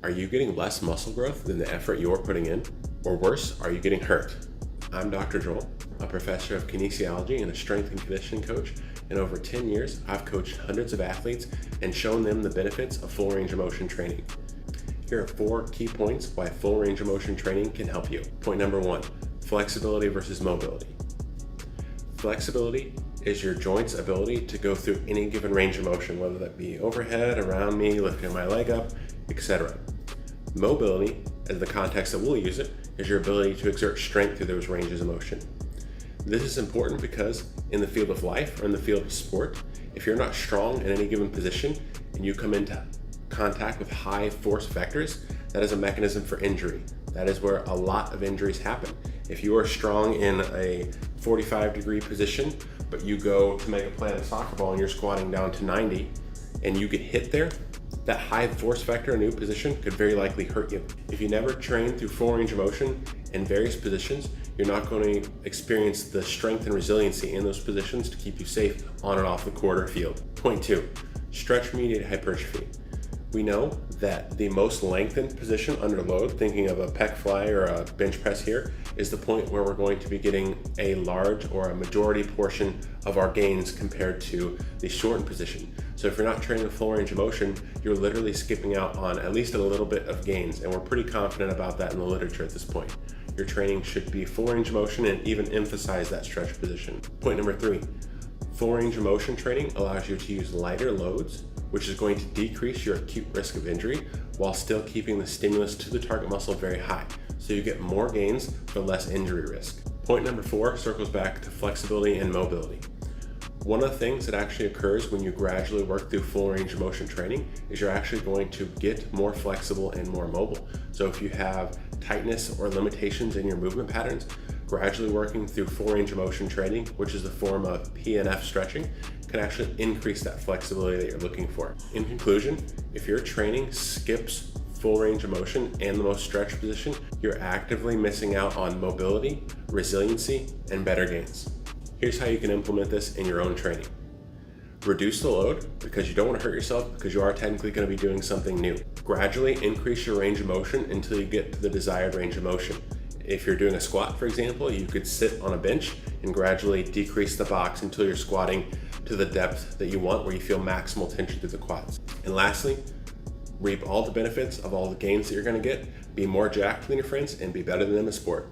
Are you getting less muscle growth than the effort you're putting in? Or worse, are you getting hurt? I'm Dr. Joel, a professor of kinesiology and a strength and conditioning coach. In over 10 years, I've coached hundreds of athletes and shown them the benefits of full range of motion training. Here are 4 key points why full range of motion training can help you. Point number 1, flexibility versus mobility. Flexibility is your joint's ability to go through any given range of motion, whether that be overhead, around me, lifting my leg up, etc. Mobility, as the context that we'll use it, is your ability to exert strength through those ranges of motion. This is important because in the field of life or in the field of sport, if you're not strong in any given position and you come into contact with high force vectors, that is a mechanism for injury. That is where a lot of injuries happen. If you are strong in a 45-degree position, but you go to make a play on a soccer ball and you're squatting down to 90 and you get hit there, that high force vector in a new position could very likely hurt you. If you never train through full range of motion in various positions, you're not going to experience the strength and resiliency in those positions to keep you safe on and off the court or field. Point 2, stretch-mediated hypertrophy. We know that the most lengthened position under load, thinking of a pec fly or a bench press here, is the point where we're going to be getting a large or a majority portion of our gains compared to the shortened position. So if you're not training full range of motion, you're literally skipping out on at least a little bit of gains, and we're pretty confident about that in the literature at this point. Your training should be full range of motion and even emphasize that stretch position. Point number 3, full range of motion training allows you to use lighter loads, which is going to decrease your acute risk of injury while still keeping the stimulus to the target muscle very high. So you get more gains for less injury risk. Point number 4 circles back to flexibility and mobility. One of the things that actually occurs when you gradually work through full range of motion training is you're actually going to get more flexible and more mobile. So if you have tightness or limitations in your movement patterns, gradually working through full range of motion training, which is a form of PNF stretching, can actually increase that flexibility that you're looking for. In conclusion, if your training skips full range of motion and the most stretched position, you're actively missing out on mobility, resiliency, and better gains. Here's how you can implement this in your own training. Reduce the load because you don't want to hurt yourself because you are technically going to be doing something new. Gradually increase your range of motion until you get to the desired range of motion. If you're doing a squat, for example, you could sit on a bench and gradually decrease the box until you're squatting to the depth that you want, where you feel maximal tension through the quads. And lastly, reap all the benefits of all the gains that you're going to get, be more jacked than your friends, and be better than them in sport.